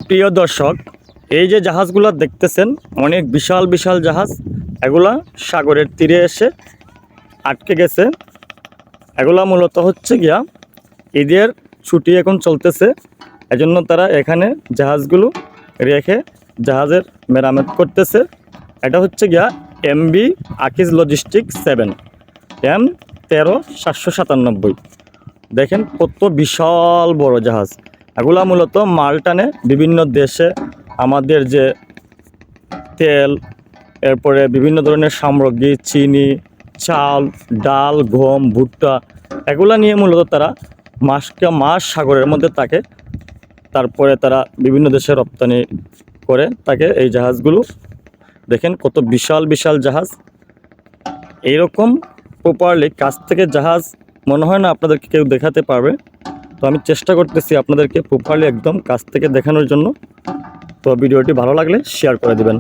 প্রিয় দর্শক, এই যে জাহাজগুলো দেখতেছেন অনেক বিশাল বিশাল জাহাজ, এগুলা সাগরের তীরে এসে আটকে গেছে। এগুলা মূলত হচ্ছে গিয়া ঈদের ছুটি এখন চলতেছে, এজন্য তারা এখানে জাহাজগুলো রেখে জাহাজের মেরামত করতেছে। এটা হচ্ছে গিয়া MV আকিজ লজিস্টিক 7 M13797। দেখেন কত বিশাল বড় জাহাজ। এগুলা মূলত মাল টানে বিভিন্ন দেশে। আমাদের যে তেল, এরপরে বিভিন্ন ধরনের সামগ্রী, চিনি, চাল, ডাল, গম, ভুট্টা, এগুলা নিয়ে মূলত তারা মাস সাগরের মধ্যে থাকে। তারপরে তারা বিভিন্ন দেশে রপ্তানি করে থাকে। এই জাহাজগুলো দেখেন কত বিশাল বিশাল জাহাজ। এইরকম প্রপারলি কাছ থেকে জাহাজ মনে হয় না আপনাদেরকে কেউ দেখাতে পারবে। তো আমি চেষ্টা করতেছি আপনাদেরকে প্রপারলি একদম কাছ থেকে দেখানোর জন্য। তো ভিডিওটি ভালো লাগলে শেয়ার করে দিবেন।